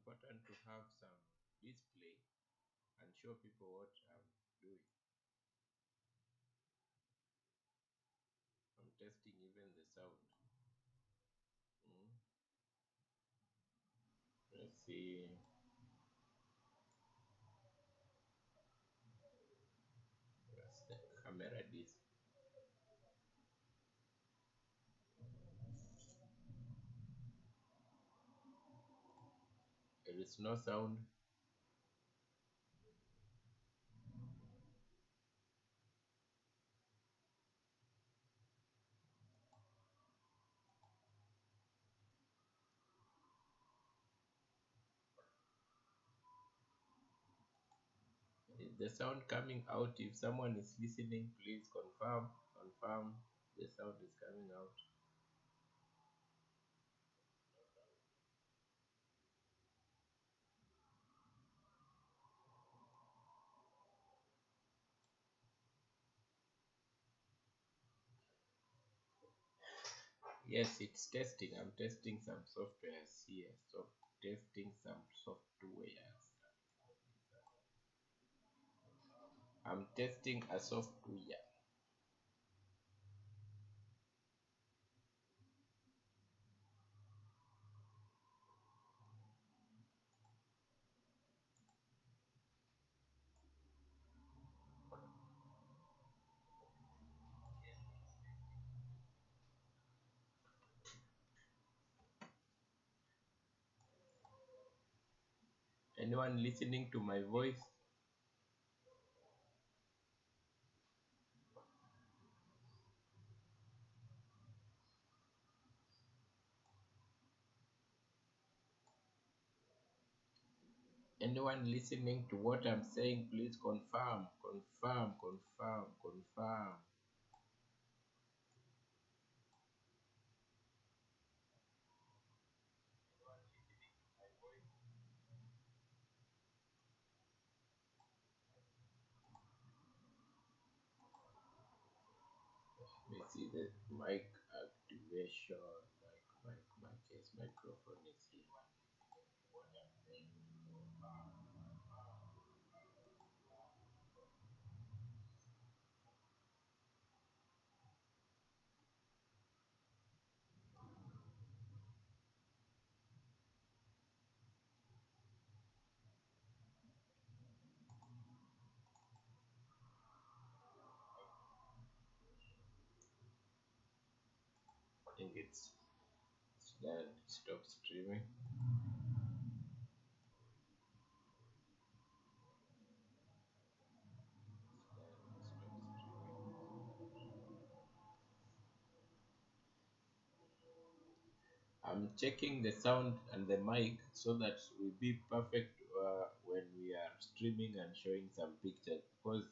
important to have some display and show people what I'm doing. I'm testing even the sound. Mm. Let's see. Where's the camera disc? There is no sound. Is the sound coming out? If someone is listening, please confirm. Confirm the sound is coming out. Yes, it's testing. I'm testing some softwares here. So testing some softwares. I'm testing a software. Anyone listening to my voice? Anyone listening to what I'm saying, please confirm, confirm, confirm, confirm. Let me see the mic activation. Mic, yes, microphone is here. I think it's done. Stop streaming. I'm checking the sound and the mic so that will be perfect when we are streaming and showing some pictures. Because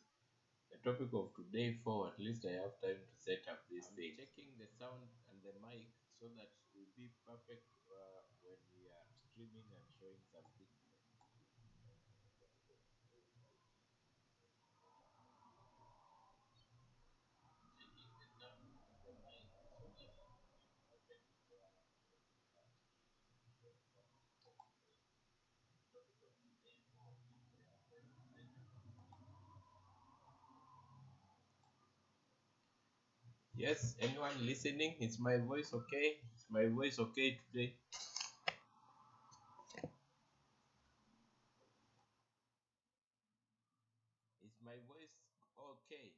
the topic of today, for at least I have time to set up this thing. Checking the sound and the mic so that will be perfect when we are streaming and showing some pictures. Yes, anyone listening? Is my voice okay? Is my voice okay today? Is my voice okay? Is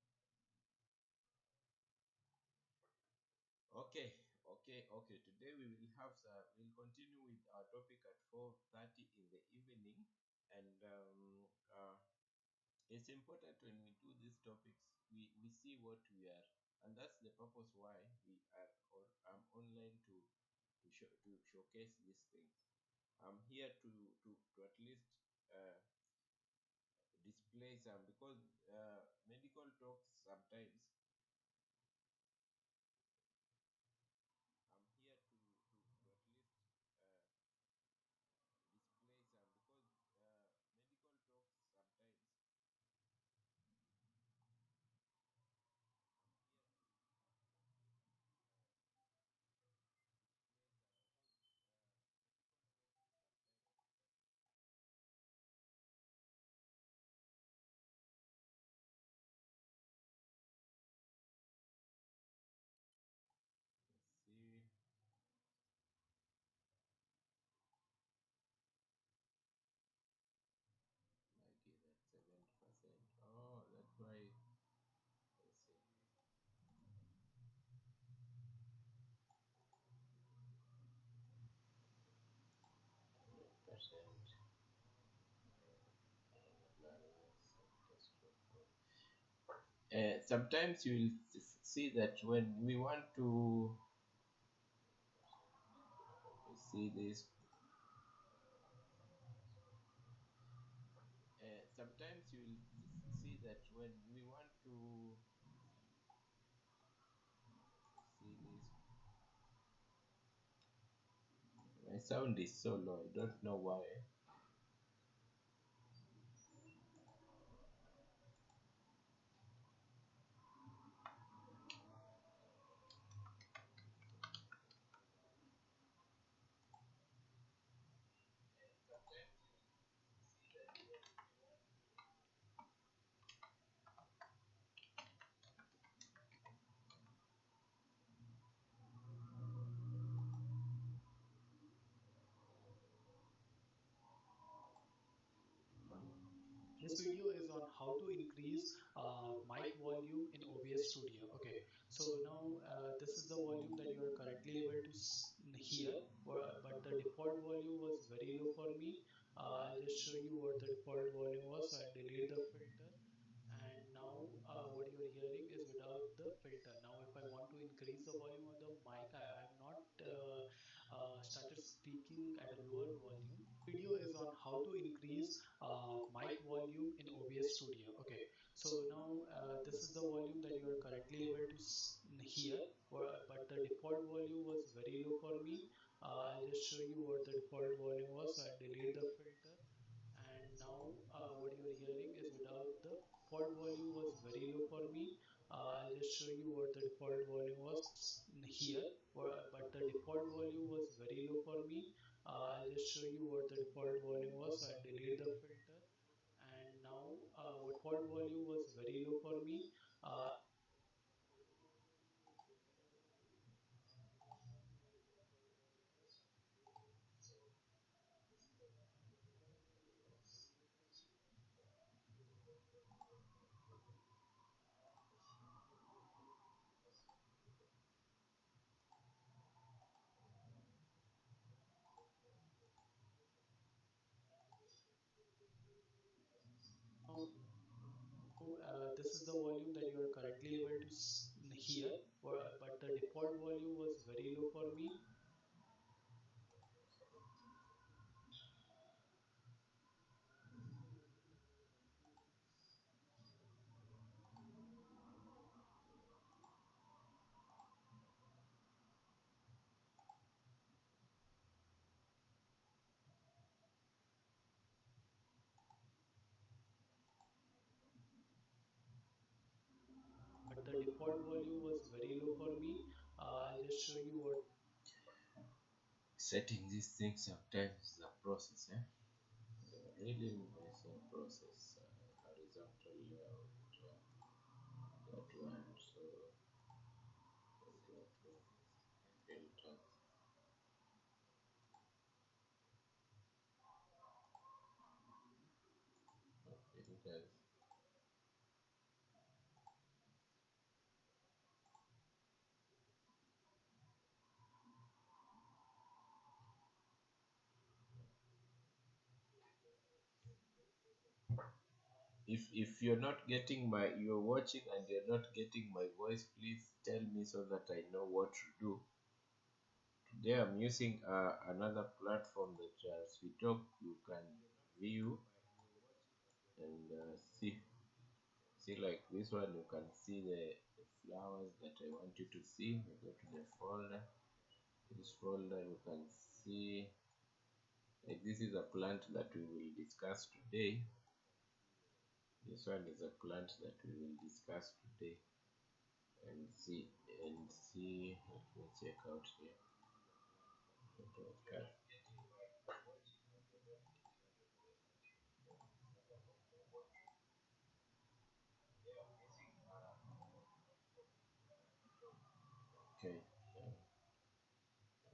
my voice okay? Okay, okay. Today we will have we'll continue with our topic at 4:30 in the evening, and it's important when we do these topics, we see what we are, and that's the purpose why we are or I'm online to showcase these things. I'm here to at least uh, display some because medical talks sometimes I'm here to Sometimes you will see that when we want to see this, sometimes you will see that when we want to see this, my sound is so low. I don't know why. This video is on how to increase mic volume in OBS Studio. Okay, so now this is the volume that you are currently able to hear, but the default volume was very low for me. I'll just show you what the default volume was. So I'll delete the filter, and now what you're hearing is without the filter. Now if I want to increase the volume of the mic, I've not started speaking at a lower volume. Video is on how to increase mic volume in OBS Studio. Okay, so now this is the volume that you are currently able to hear, but the default volume was very low for me. I'll just show you what the default volume was. So I'll delete the filter, and now what you're hearing is without the default volume was very low for me. I'll just show you what the default volume was here, but the default volume was very low for me. I'll just show you what the default volume was. So I'll delete the filter, and now what default volume was very low for me. Now this is the volume that you are currently able to hear, but the default volume was very low for me. But the default volume was very low for me. I'll just show you what. Setting these things sometimes is a process, eh? Really messy process. Horizontal layout, that one. So let's go to filters. Filters. If you're not getting my, you're watching and you're not getting my voice, please tell me so that I know what to do. Today I'm using another platform that as we talk you can view and see like this one. You can see the flowers that I want you to see. You go to the folder, this folder you can see like this is a plant that we will discuss today. This one is a plant that we will discuss today. And see, let me check out here. Podcast. Okay,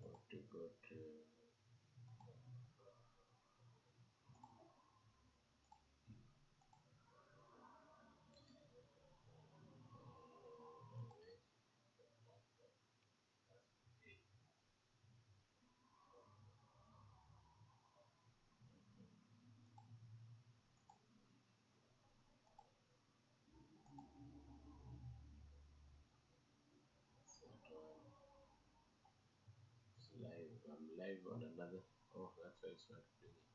I want to go to live on another. Oh, that's why it's not bringing.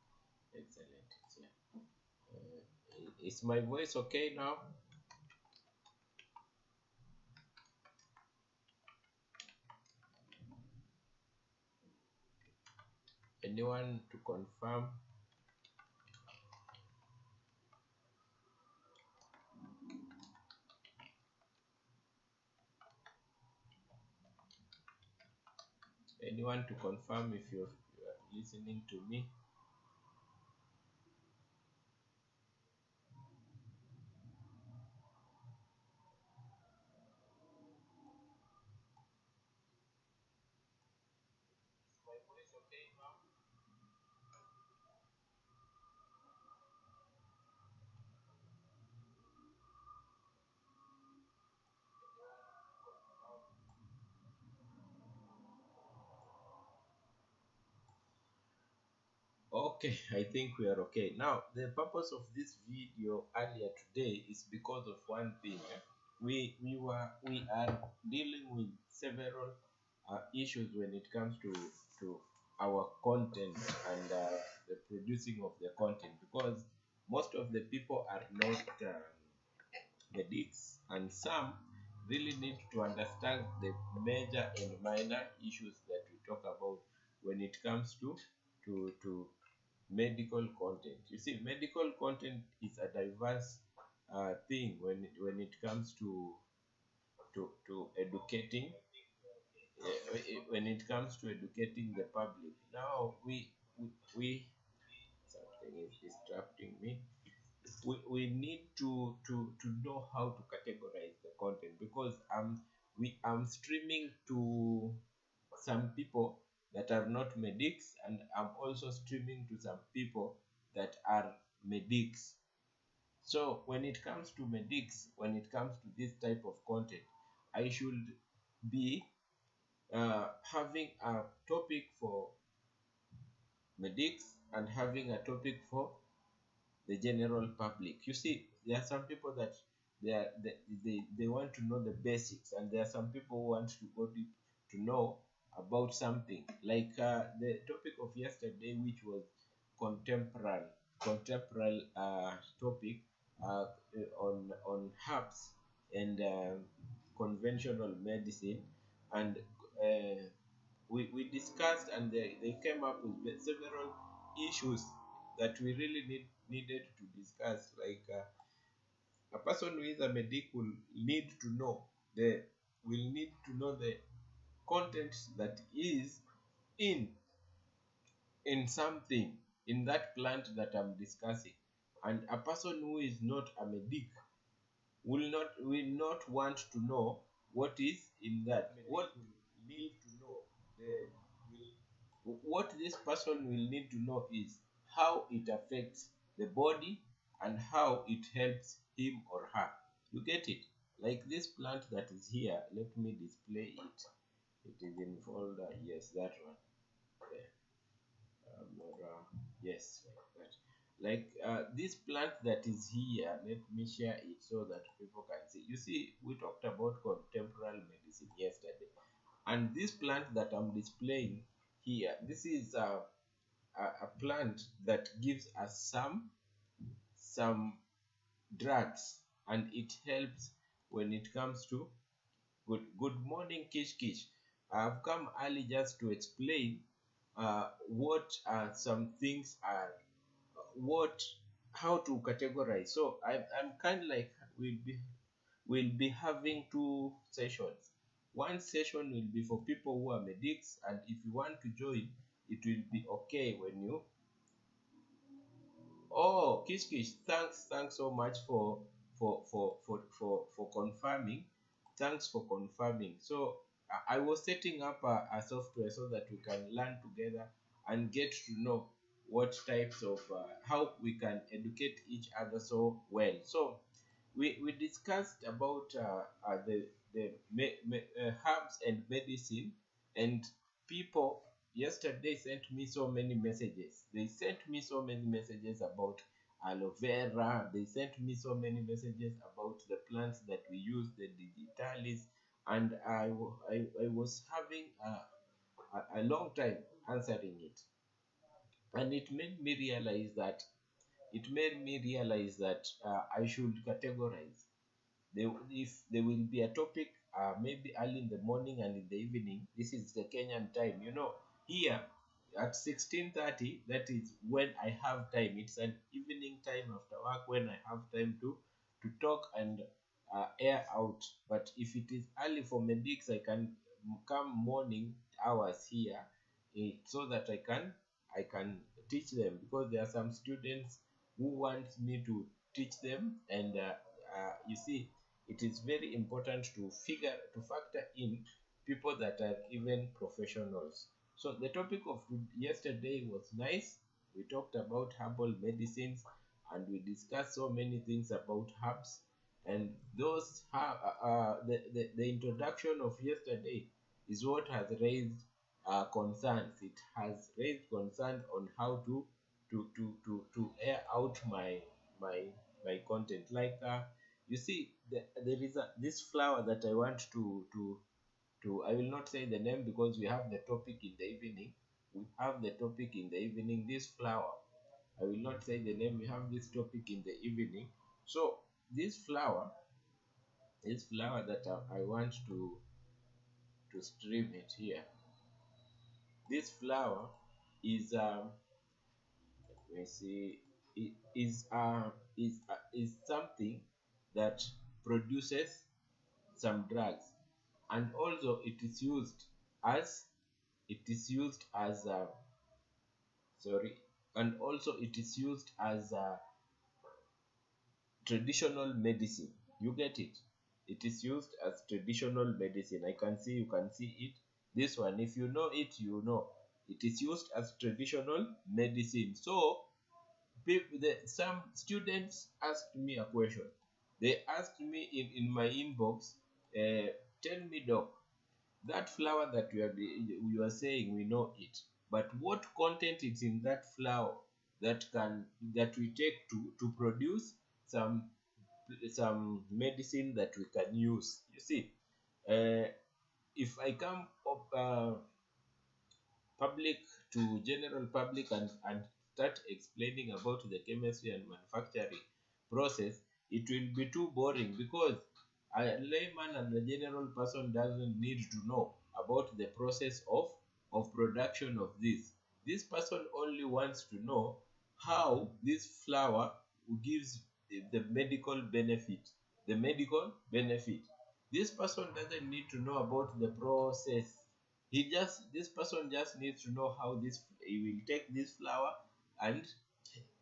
Excellent. It's here. Is my voice okay now? Anyone to confirm? Anyone to confirm if you are listening to me? My voice okay now? Okay, I think we are okay. Now, the purpose of this video earlier today is because of one thing. We are dealing with several issues when it comes to our content and the producing of the content, because most of the people are not medics, and some really need to understand the major and minor issues that we talk about when it comes to medical content. You see, medical content is a diverse thing when it comes to educating. When it comes to educating the public. Now we something is distracting me. We need to know how to categorize the content, because I'm streaming to some people that are not medics, and I'm also streaming to some people that are medics. So when it comes to medics, when it comes to this type of content, I should be having a topic for medics and having a topic for the general public. You see, there are some people that they want to know the basics, and there are some people who want to go deep to know about something. Like the topic of yesterday, which was contemporary contemporary topic on herbs and conventional medicine, and uh, we discussed, and they came up with several issues that we really needed to discuss. Like a person who is a medic will need to know the will need to know the content that is in something, in that plant that I'm discussing. And a person who is not a medic will not want to know what is in that. What will need to know the what this person will need to know is how it affects the body and how it helps him or her. You get it? Like this plant that is here, let me display it. It is in folder. Yes, that one. There. Yes, like that. Like this plant that is here, let me share it so that people can see. You see, we talked about contemporary medicine yesterday, and this plant that I'm displaying here, this is a plant that gives us some drugs, and it helps when it comes to good morning, Kish Kish. I've come early just to explain what some things are, what how to categorize. So I'm kind of like we'll be having two sessions. One session will be for people who are medics, and if you want to join, it will be okay when you. Oh, Kish Kish, thanks so much for confirming. Thanks for confirming. So I was setting up a software so that we can learn together and get to know what types of how we can educate each other so well. So we discussed about the herbs and medicine, and people yesterday sent me so many messages. They sent me so many messages about aloe vera. They sent me so many messages about the plants that we use, the digitalis, and I was having a long time answering it. And it made me realize that I should categorize. If there will be a topic, maybe early in the morning and in the evening. This is the Kenyan time. Here at 16:30, that is when I have time. It's an evening time after work when I have time to talk and air out. But if it is early for my bigs, I can come morning hours here, so that I can teach them, because there are some students who want me to teach them. And you see, it is very important to factor in people that are even professionals. So the topic of yesterday was nice. We talked about herbal medicines, and we discussed so many things about herbs. And the introduction of yesterday is what has raised concerns. It has raised concerns on how to air out my my content. Like, you see, there is this flower that I want to I will not say the name, because we have the topic in the evening. This flower, I will not say the name. We have this topic in the evening. So this flower that I want to stream it here. This flower is, let me see, is something that produces some drugs. And also it is used as sorry and also it is used as a traditional medicine. You get it? It is used as traditional medicine. You can see it. This one, if you know it, you know it is used as traditional medicine. So some students asked me a question. They asked me in my inbox, tell me, doc, that flower that you are saying, we know it, but what content is in that flower that we take to produce some medicine that we can use. You see, uh, if I come up public to general public and start explaining about the chemistry and manufacturing process, it will be too boring, because a layman and the general person doesn't need to know about the process of production of this. This person only wants to know how this flower gives the medical benefit. The medical benefit. This person doesn't need to know about the process. This person just needs to know how this he will take this flower, and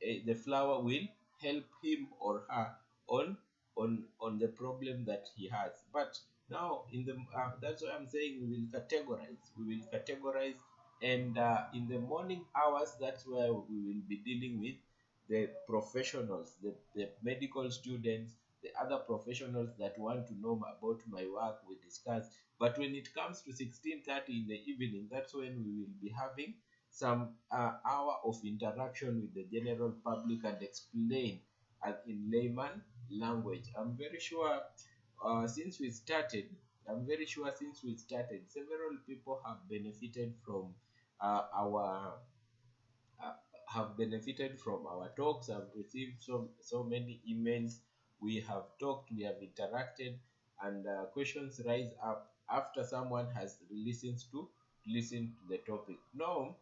the flower will help him or her on the problem that he has. But now, that's why I'm saying we will categorize. And in the morning hours, that's where we will be dealing with the professionals, the medical students, the other professionals that want to know about my work. We discuss. But when it comes to 16:30 in the evening, that's when we will be having some hour of interaction with the general public and explain in layman language. Since we started, I'm very sure since we started, several people our uh, have benefited from our talks. I've received so many emails. We have talked, we have interacted, and questions rise up after someone has listened to the topic. Now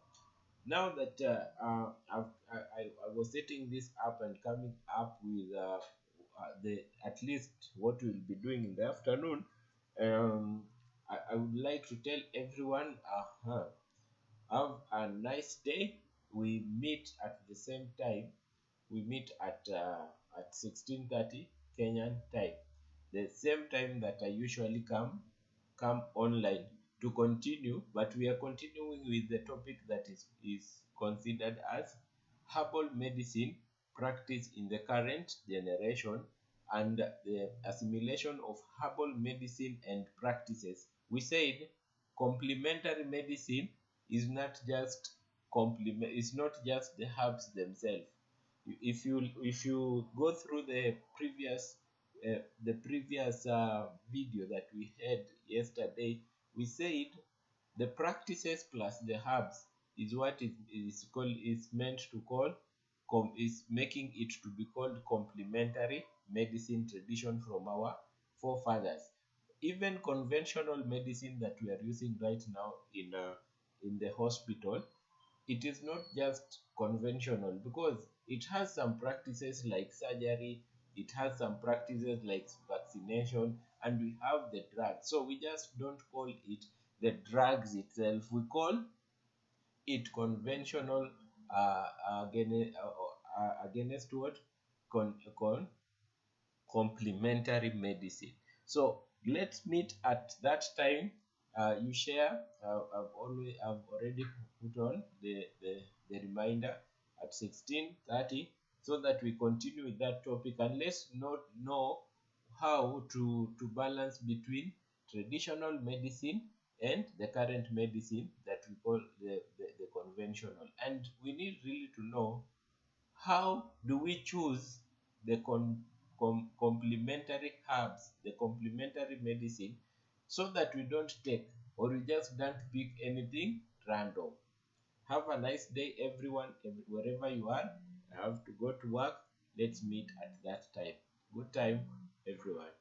that I was setting this up and coming up with the at least what we'll be doing in the afternoon, I would like to tell everyone, have a nice day. We meet at the same time. We meet at 16:30 Kenyan time, the same time that I usually come online to continue. But we are continuing with the topic that is considered as herbal medicine practice in the current generation, and the assimilation of herbal medicine and practices. We said complementary medicine is not just complement it's not just the herbs themselves. If you go through the previous video that we had yesterday, we said the practices plus the herbs is what is called is meant to call is making it to be called complementary medicine tradition from our forefathers. Even conventional medicine that we are using right now in the hospital, it is not just conventional because it has some practices like surgery, it has some practices like vaccination, and we have the drugs. So we just don't call it the drugs itself. We call it conventional against what? Con, complementary medicine. So let's meet at that time. You share. I've already put on the reminder at 16:30 so that we continue with that topic, and let's not know how to balance between traditional medicine and the current medicine that we call the conventional. And we need really to know how do we choose the complementary herbs, the complementary medicine, so that we don't take or we just don't pick anything random. Have a nice day, everyone, wherever you are. I have to go to work. Let's meet at that time. Good time, everyone.